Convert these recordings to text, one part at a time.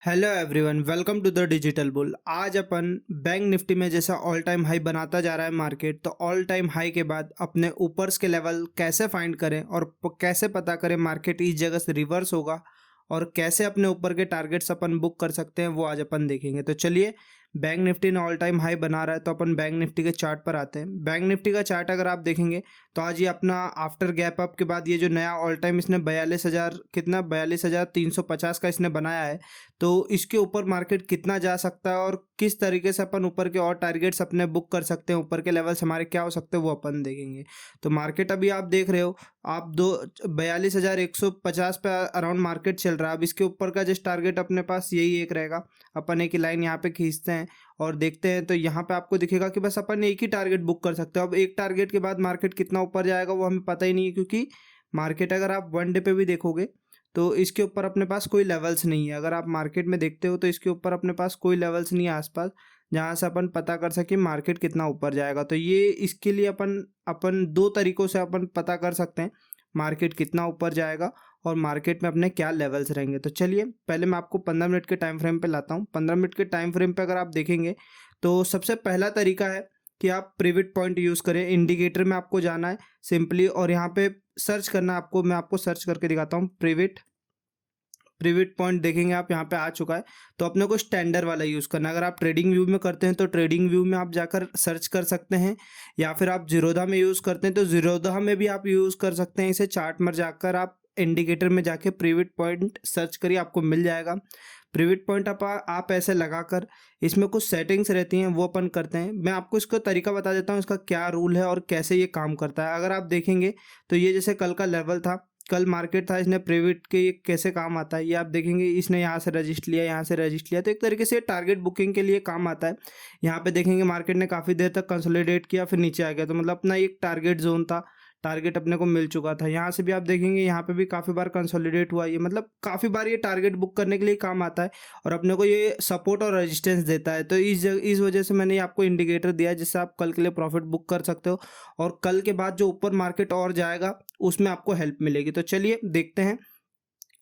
Hello everyone, welcome to the digital bull. आज अपन bank Nifty में जैसा ऑल टाइम हाई बनाता जा रहा है मार्केट, तो ऑल टाइम हाई के बाद अपने ऊपर्स के लेवल कैसे फाइंड करें और कैसे पता करें मार्केट इस जगह से रिवर्स होगा और कैसे अपने ऊपर के टारगेट्स अपन बुक कर सकते हैं, वो आज अपन देखेंगे। तो चलिए, बैंक निफ्टी ने ऑल टाइम हाई बना रहा है तो अपन बैंक निफ्टी के चार्ट पर आते हैं। बैंक निफ्टी का चार्ट अगर आप देखेंगे तो आज ये अपना आफ्टर गैप अप के बाद ये जो नया ऑल टाइम इसने 42,000 कितना 42,350 का इसने बनाया है, तो इसके ऊपर मार्केट कितना जा सकता है और किस तरीके से अपन ऊपर के और टारगेट्स अपने बुक कर सकते हैं, ऊपर के लेवल्स हमारे क्या हो सकते हैं, वो अपन देखेंगे। तो मार्केट अभी आप देख रहे हो, आप दो 42,150 पे अराउंड मार्केट चल रहा है। अब इसके ऊपर का जिस टारगेट अपने पास यही एक रहेगा। अपन एक ही लाइन यहाँ पे खींचते हैं और देखते हैं, तो यहाँ पे आपको दिखेगा कि बस अपन एक ही टारगेट बुक कर सकते हो। अब एक टारगेट के बाद मार्केट कितना ऊपर जाएगा वो हमें पता ही नहीं है, क्योंकि मार्केट अगर आप वन डे पे भी देखोगे तो इसके ऊपर अपने पास कोई लेवल्स नहीं है। अगर आप मार्केट में देखते हो तो इसके ऊपर अपने पास कोई लेवल्स नहीं है आसपास, जहाँ से अपन पता कर सके मार्केट कितना ऊपर जाएगा। तो ये इसके लिए अपन अपन दो तरीकों से अपन पता कर सकते हैं मार्केट कितना ऊपर जाएगा और मार्केट में अपने क्या लेवल्स रहेंगे। तो चलिए, पहले मैं आपको 15 मिनट के टाइम फ्रेम पे लाता हूँ। 15 मिनट के टाइम फ्रेम पे अगर आप देखेंगे तो सबसे पहला तरीका है कि आप प्रिविट पॉइंट यूज़ करें। इंडिकेटर में आपको जाना है सिंपली और यहाँ पे सर्च करना है आपको। मैं आपको सर्च करके दिखाता हूँ। प्रिविट पॉइंट देखेंगे आप, यहाँ पे आ चुका है। तो अपने को स्टैंडर्ड वाला यूज़ करना है। अगर आप ट्रेडिंग व्यू में करते हैं तो ट्रेडिंग व्यू में आप जाकर सर्च कर सकते हैं, या फिर आप जीरोधा में यूज़ करते हैं तो जीरोधा में भी आप यूज़ कर सकते हैं। इसे चार्ट में जाकर आप इंडिकेटर में जाके प्रिविट पॉइंट सर्च करिए, आपको मिल जाएगा। प्रिविट पॉइंट आप ऐसे लगाकर, इसमें कुछ सेटिंग्स रहती हैं वो अपन करते हैं। मैं आपको इसका तरीका बता देता हूँ, इसका क्या रूल है और कैसे ये काम करता है। अगर आप देखेंगे तो ये जैसे कल का लेवल था, कल मार्केट था, इसने प्रिविट के ये कैसे काम आता है ये आप देखेंगे। इसने यहाँ से रजिस्टर लिया, यहाँ से रजिस्टर लिया, तो एक तरीके से टारगेट बुकिंग के लिए काम आता है। यहाँ पे देखेंगे मार्केट ने काफ़ी देर तक कंसोलिडेट किया, फिर नीचे आ गया, तो मतलब अपना एक टारगेट जोन था, टारगेट अपने को मिल चुका था। यहाँ से भी आप देखेंगे, यहाँ पे भी काफ़ी बार कंसोलिडेट हुआ ये, मतलब काफ़ी बार ये टारगेट बुक करने के लिए काम आता है और अपने को ये सपोर्ट और रेजिस्टेंस देता है। तो इस वजह से मैंने आपको इंडिकेटर दिया है जिससे आप कल के लिए प्रॉफिट बुक कर सकते हो और कल के बाद जो ऊपर मार्केट और जाएगा उसमें आपको हेल्प मिलेगी। तो चलिए देखते हैं।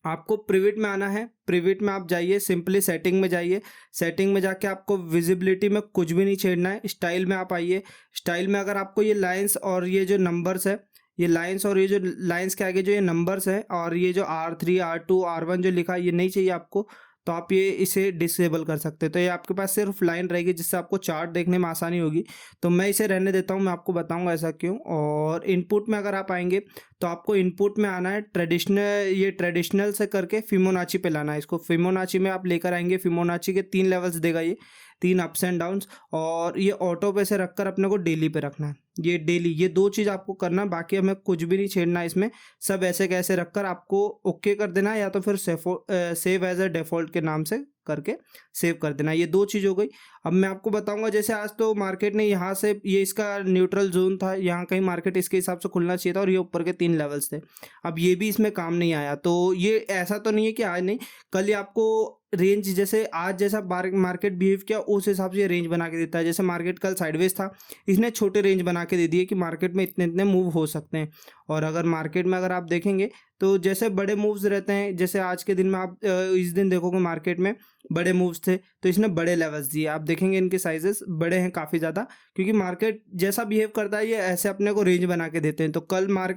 आपको प्रिविट में आना है। प्रिविट में आप जाइए, सिंपली सेटिंग में जाइए। सेटिंग में जाके आपको विजिबिलिटी में कुछ भी नहीं छेड़ना है। स्टाइल में आप आइए। स्टाइल में अगर आपको ये लाइंस और ये जो नंबर्स है, ये लाइंस और ये जो लाइंस के आगे जो ये नंबर्स है और ये जो R3 R2 R1 जो लिखा है ये नहीं चाहिए आपको, तो आप ये इसे डिसेबल कर सकते हैं। तो ये आपके पास सिर्फ लाइन रहेगी जिससे आपको चार्ट देखने में आसानी होगी। तो मैं इसे रहने देता हूँ, मैं आपको बताऊंगा ऐसा क्यों। और इनपुट में अगर आप आएंगे तो आपको इनपुट में आना है ट्रेडिशनल, ये ट्रेडिशनल से करके फिमोनाची पे लाना है इसको। फिमोनाची में आप लेकर आएंगे। फिमोनाची के 3 लेवल्स देगा ये, 3 अप्स एंड डाउन्स, और ये ऑटो पे से रखकर अपने को डेली पे रखना है। ये डेली, ये 2 चीज़ आपको करना है, बाकी हमें कुछ भी नहीं छेड़ना है इसमें। सब ऐसे कैसे रखकर आपको ओके कर देना है, या तो फिर सेव एज अ डिफ़ॉल्ट के नाम से करके सेव कर देना। ये 2 चीज़ हो गई। अब मैं आपको बताऊंगा, जैसे आज तो मार्केट ने यहाँ से, ये इसका न्यूट्रल जोन था, यहाँ कहीं मार्केट इसके हिसाब से खुलना चाहिए था और ये ऊपर के 3 लेवल्स थे। अब ये भी इसमें काम नहीं आया, तो ये ऐसा तो नहीं है कि आज नहीं, कल ही आपको रेंज, जैसे आज जैसा मार्केट बिहेव किया उस हिसाब से ये रेंज बना के देता है। जैसे मार्केट कल साइडवेज था, इसने छोटे रेंज बना के दे दिए कि मार्केट में इतने इतने मूव हो सकते हैं। और अगर मार्केट में अगर आप देखेंगे तो जैसे बड़े मूव्स रहते हैं, जैसे आज के दिन में आप इस दिन देखोगे मार्केट में बड़े मूव्स थे, तो इसने बड़े लेवल्स दिए। आप देखेंगे इनके साइजेस बड़े हैं काफ़ी ज़्यादा, क्योंकि मार्केट जैसा बिहेव करता है ये ऐसे अपने को रेंज बना के देते हैं। तो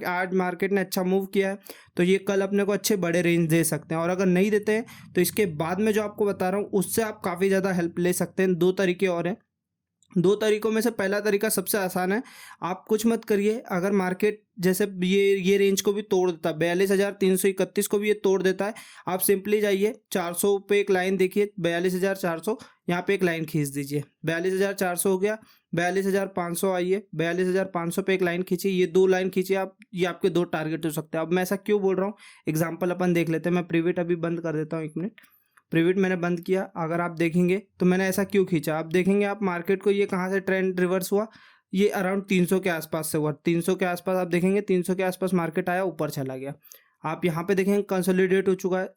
आज मार्केट ने अच्छा मूव किया है तो ये कल अपने को अच्छे बड़े रेंज दे सकते हैं, और अगर नहीं देते हैं तो इसके बाद में जो आपको बता रहा हूँ उससे आप काफ़ी ज़्यादा हेल्प ले सकते हैं। 2 तरीके और हैं। 2 तरीकों में से पहला तरीका सबसे आसान है। आप कुछ मत करिए, अगर मार्केट जैसे ये रेंज को भी तोड़ देता है, 42,331 को भी ये तोड़ देता है, आप सिंपली जाइए 400 पे एक लाइन देखिए, 42,400, यहाँ पे एक लाइन खींच दीजिए। 42,400 हो गया। 42,500 आइए, 42,500 पे एक लाइन खींचिए। ये 2 लाइन खींचिए आप, ये आपके 2 टारगेट हो सकते हैं। अब मैं ऐसा क्यों बोल रहा हूँ, एग्जाम्पल अपन देख लेते हैं। मैं प्रीविट अभी बंद कर देता हूँ, 1 मिनट। प्रीविट मैंने बंद किया। अगर आप देखेंगे तो मैंने ऐसा क्यों खींचा, आप देखेंगे आप मार्केट को, ये कहाँ से ट्रेंड रिवर्स हुआ, ये अराउंड 300 के आसपास से हुआ। 300 के आसपास आप देखेंगे, 300 के आसपास मार्केट आया, ऊपर चला गया। आप यहाँ पे देखेंगे कंसोलिडेट हो चुका है,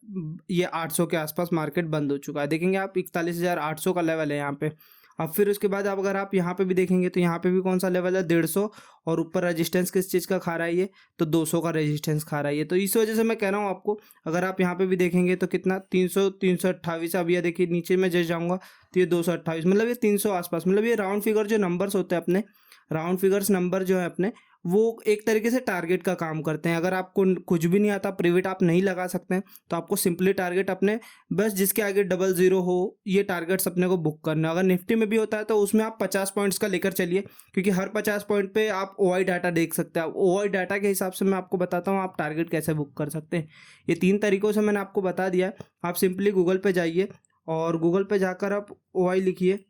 ये 800 के आसपास मार्केट बंद हो चुका है। देखेंगे आप 41,800 का लेवल है यहाँ पे, अब फिर उसके बाद अब अगर आप यहाँ पे भी देखेंगे तो यहाँ पे भी कौन सा लेवल है 150, और ऊपर रेजिस्टेंस किस चीज़ का खा रहा है ये, तो 200 का रेजिस्टेंस खा रहा है ये। तो इस वजह से मैं कह रहा हूँ आपको, अगर आप यहाँ पे भी देखेंगे तो कितना 300 328, अब ये देखिए नीचे मैं जस्ट जाऊँगा तो ये 228, मतलब ये 300 आसपास, मतलब ये राउंड फिगर जो नंबर्स होते हैं अपने, राउंड फिगर्स नंबर जो है अपने, वो एक तरीके से टारगेट का काम करते हैं। अगर आपको कुछ भी नहीं आता, प्रिविट आप नहीं लगा सकते हैं, तो आपको सिंपली टारगेट अपने बस जिसके आगे 00 हो, ये टारगेट्स अपने को बुक करना है। अगर निफ्टी में भी होता है तो उसमें आप 50 पॉइंट्स का लेकर चलिए, क्योंकि हर 50 पॉइंट पे आप ओआई डाटा देख सकते हैं। ओआई डाटा के हिसाब से मैं आपको बताता हूँ आप टारगेट कैसे बुक कर सकते हैं। ये 3 तरीक़ों से मैंने आपको बता दिया है। आप सिंपली गूगल पे जाइए और गूगल पे जाकर आप ओआई लिखिए,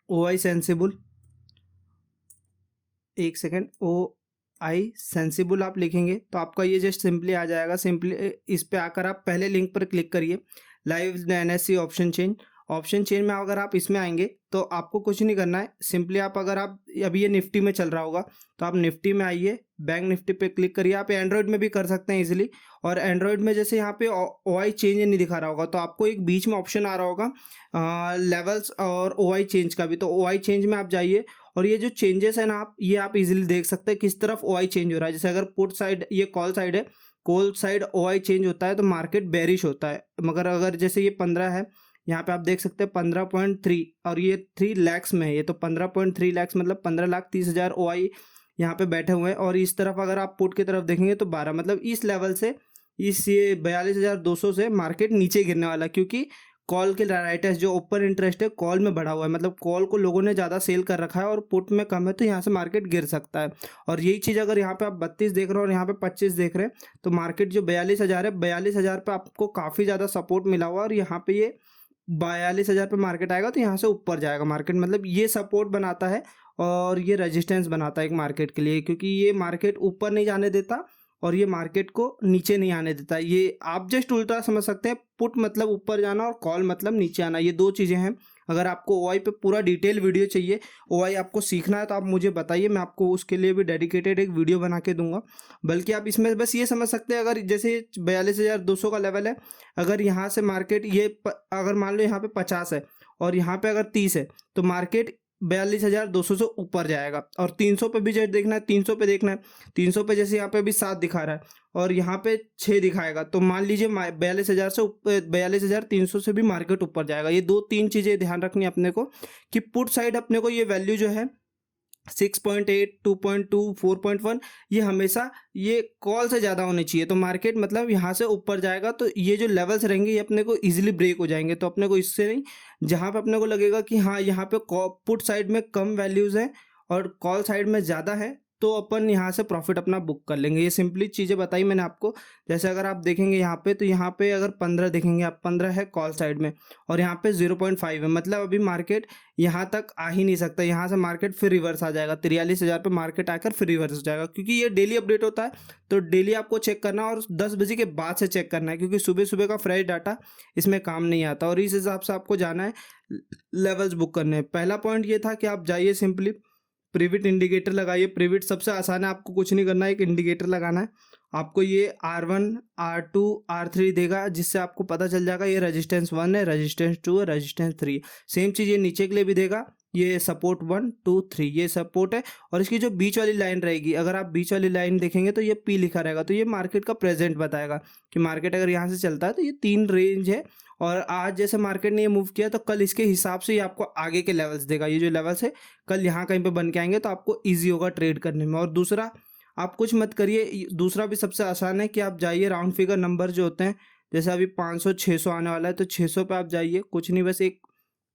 ओआई सेंसिबल, एक सेकेंड, ओआई सेंसिबल आप लिखेंगे तो आपका ये जस्ट सिंपली आ जाएगा। सिंपली इस पे आकर आप पहले लिंक पर क्लिक करिए, live NSC option change. Option change में अगर आप इसमें आएंगे तो आपको कुछ नहीं करना है, सिंपली आप अगर आप अभी ये निफ्टी में चल रहा होगा तो आप निफ्टी में आइए, बैंक निफ्टी पे क्लिक करिए। आप एंड्रॉयड में भी कर सकते हैं इजीली, और एंड्रॉयड में जैसे यहाँ पे ओआई चेंज नहीं दिखा रहा होगा तो आपको एक बीच में ऑप्शन आ रहा होगा लेवल्स और ओआई चेंज का भी, तो ओआई चेंज में आप जाइए और ये जो चेंजेस है ना आप इजीली देख सकते हैं किस तरफ ओआई चेंज हो रहा है। जैसे अगर पुट साइड, ये कॉल साइड है, कॉल साइड ओआई चेंज होता है तो मार्केट बेरिश होता है। मगर अगर जैसे ये 15 है, यहाँ पे आप देख सकते हैं 15.3, और ये 3 लैक्स में है, ये तो 15.3 लैक्स मतलब 15,30,000 ओआई यहाँ पे बैठे हुए हैं। और इस तरफ अगर आप पुट की तरफ देखेंगे तो 12, मतलब इस लेवल से, इस ये 42,200 से मार्केट नीचे गिरने वाला है, क्योंकि कॉल के राइटर्स जो ओपन इंटरेस्ट है कॉल में बढ़ा हुआ है, मतलब कॉल को लोगों ने ज़्यादा सेल कर रखा है और पुट में कम है, तो यहाँ से मार्केट गिर सकता है। और यही चीज़ अगर यहाँ पे आप 32 देख रहे हो और यहाँ पे 25 देख रहे हैं तो मार्केट जो 42,000 है, 42,000 पे आपको काफ़ी ज़्यादा सपोर्ट मिला हुआ, और यहाँ पे ये 42,000 पे मार्केट आएगा तो यहाँ से ऊपर जाएगा मार्केट, मतलब ये सपोर्ट बनाता है और ये रेजिस्टेंस बनाता है एक मार्केट के लिए, क्योंकि ये मार्केट ऊपर नहीं जाने देता और ये मार्केट को नीचे नहीं आने देता। ये आप जस्ट उल्टा समझ सकते हैं, पुट मतलब ऊपर जाना और कॉल मतलब नीचे आना, ये 2 चीज़ें हैं। अगर आपको ओआई पे पूरा डिटेल वीडियो चाहिए, ओआई आपको सीखना है तो आप मुझे बताइए, मैं आपको उसके लिए भी डेडिकेटेड एक वीडियो बना के दूंगा। बल्कि आप इसमें बस ये समझ सकते हैं, अगर जैसे 42,200 का लेवल है, अगर यहाँ से मार्केट अगर मान लो यहाँ पे 50 है और यहाँ पे अगर 30 है तो मार्केट 42,200 से ऊपर जाएगा। और 300 पे भी जैसे देखना है, 300 पे देखना है, 300 पे जैसे यहाँ पे भी 7 दिखा रहा है और यहाँ पे 6 दिखाएगा, तो मान लीजिए 42,000 से 42,300 से भी मार्केट ऊपर जाएगा। ये 2-3 चीज़ें ध्यान रखनी है अपने को, कि पुट साइड अपने को ये वैल्यू जो है 6.8, 2.2, 4.1, ये हमेशा ये कॉल से ज़्यादा होनी चाहिए, तो मार्केट मतलब यहाँ से ऊपर जाएगा, तो ये जो लेवल्स रहेंगे ये अपने को इजीली ब्रेक हो जाएंगे। तो अपने को इससे नहीं, जहाँ पे अपने को लगेगा कि हाँ यहाँ पे पुट साइड में कम वैल्यूज़ हैं और कॉल साइड में ज़्यादा है, तो अपन यहाँ से प्रॉफिट अपना बुक कर लेंगे। ये सिंपली चीज़ें बताई मैंने आपको। जैसे अगर आप देखेंगे यहाँ पे, तो यहाँ पे अगर 15 देखेंगे आप, 15 है कॉल साइड में और यहाँ पे 0.5 है, मतलब अभी मार्केट यहाँ तक आ ही नहीं सकता, यहाँ से मार्केट फिर रिवर्स आ जाएगा, 43,000 पे मार्केट आकर फिर रिवर्स हो जाएगा, क्योंकि ये डेली अपडेट होता है। तो डेली आपको चेक करना और 10 बजे के बाद से चेक करना है, क्योंकि सुबह सुबह का फ्रेश डाटा इसमें काम नहीं आता, और इस हिसाब से आपको जाना है लेवल्स बुक करने। पहला पॉइंट ये था कि आप जाइए सिंपली प्रिविट इंडिकेटर लगाइए। प्रिविट सबसे आसान है, आपको कुछ नहीं करना है, एक इंडिकेटर लगाना है। आपको ये R1, R2, R3 देगा, जिससे आपको पता चल जाएगा ये रेजिस्टेंस 1 है, रेजिस्टेंस 2 है, रेजिस्टेंस 3 है। सेम चीज़ ये नीचे के लिए भी देगा, ये सपोर्ट 1, 2, 3 ये सपोर्ट है। और इसकी जो बीच वाली लाइन रहेगी, अगर आप बीच वाली लाइन देखेंगे तो ये P लिखा रहेगा, तो ये मार्केट का प्रेजेंट बताएगा कि मार्केट अगर यहाँ से चलता है तो ये 3 रेंज है, और आज जैसे मार्केट ने ये मूव किया तो कल इसके हिसाब से ये आपको आगे के लेवल्स देगा। ये जो लेवल्स है कल यहाँ कहीं पे बन के आएंगे तो आपको ईजी होगा ट्रेड करने में। और दूसरा, आप कुछ मत करिए, दूसरा भी सबसे आसान है कि आप जाइए राउंड फिगर नंबर जो होते हैं, जैसे अभी 500, 600 आने वाला है तो 600 पे आप जाइए, कुछ नहीं बस एक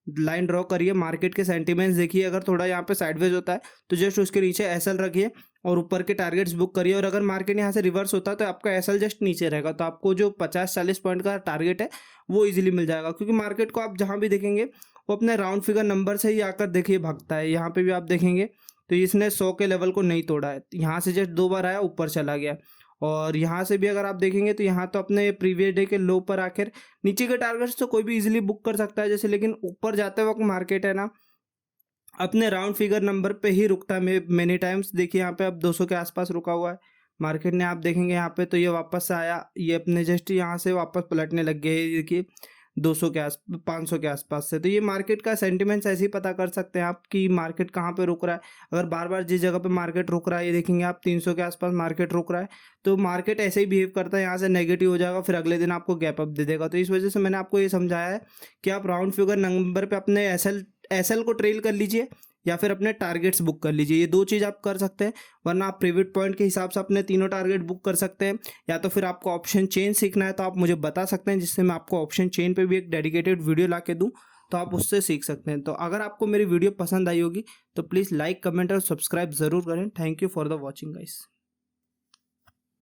लाइन ड्रॉ करिए, मार्केट के सेंटीमेंट्स देखिए, अगर थोड़ा यहाँ पे साइडवेज होता है तो जस्ट उसके नीचे एसएल रखिए और ऊपर के टारगेट्स बुक करिए। और अगर मार्केट यहाँ से रिवर्स होता है तो आपका एसएल जस्ट नीचे रहेगा, तो आपको जो 50-40 पॉइंट का टारगेट है वो इजीली मिल जाएगा, क्योंकि मार्केट को आप जहाँ भी देखेंगे वो अपने राउंड फिगर नंबर से ही आकर देखिए भागता है। यहाँ पे भी आप देखेंगे तो इसने 100 के लेवल को नहीं तोड़ा है, यहाँ से जस्ट 2 बार आया ऊपर चला गया। और यहाँ से भी अगर आप देखेंगे तो यहाँ तो अपने प्रीवियस डे के लो पर आकर नीचे के टारगेट्स तो कोई भी इजीली बुक कर सकता है जैसे, लेकिन ऊपर जाते वक्त मार्केट है ना अपने राउंड फिगर नंबर पे ही रुकता है मेनी टाइम्स। देखिए यहाँ पे अब 200 के आसपास रुका हुआ है मार्केट ने, आप देखेंगे यहाँ पे तो ये वापस से आया, ये अपने जस्ट यहाँ से वापस पलटने लग गए। देखिए 200 के आस 500 के आसपास से। तो ये मार्केट का सेंटिमेंट्स ऐसे ही पता कर सकते हैं आप कि मार्केट कहाँ पे रुक रहा है। अगर बार बार जिस जगह पे मार्केट रुक रहा है, ये देखेंगे आप 300 के आसपास मार्केट रुक रहा है, तो मार्केट ऐसे ही बिहेव करता है, यहाँ से नेगेटिव हो जाएगा, फिर अगले दिन आपको गैप अप दे देगा। तो इस वजह से मैंने आपको ये समझाया है कि आप राउंड फिगर नंबर पे अपने एसएल को ट्रेल कर लीजिए या फिर अपने टारगेट्स बुक कर लीजिए। ये दो चीज़ आप कर सकते हैं, वरना आप पिवट पॉइंट के हिसाब से अपने तीनों टारगेट बुक कर सकते हैं। या तो फिर आपको ऑप्शन चेन सीखना है तो आप मुझे बता सकते हैं, जिससे मैं आपको ऑप्शन चेन पे भी एक डेडिकेटेड वीडियो ला के दूँ, तो आप उससे सीख सकते हैं। तो अगर आपको मेरी वीडियो पसंद आई होगी तो प्लीज़ लाइक, कमेंट और सब्सक्राइब ज़रूर करें। Thank you for the watching guys.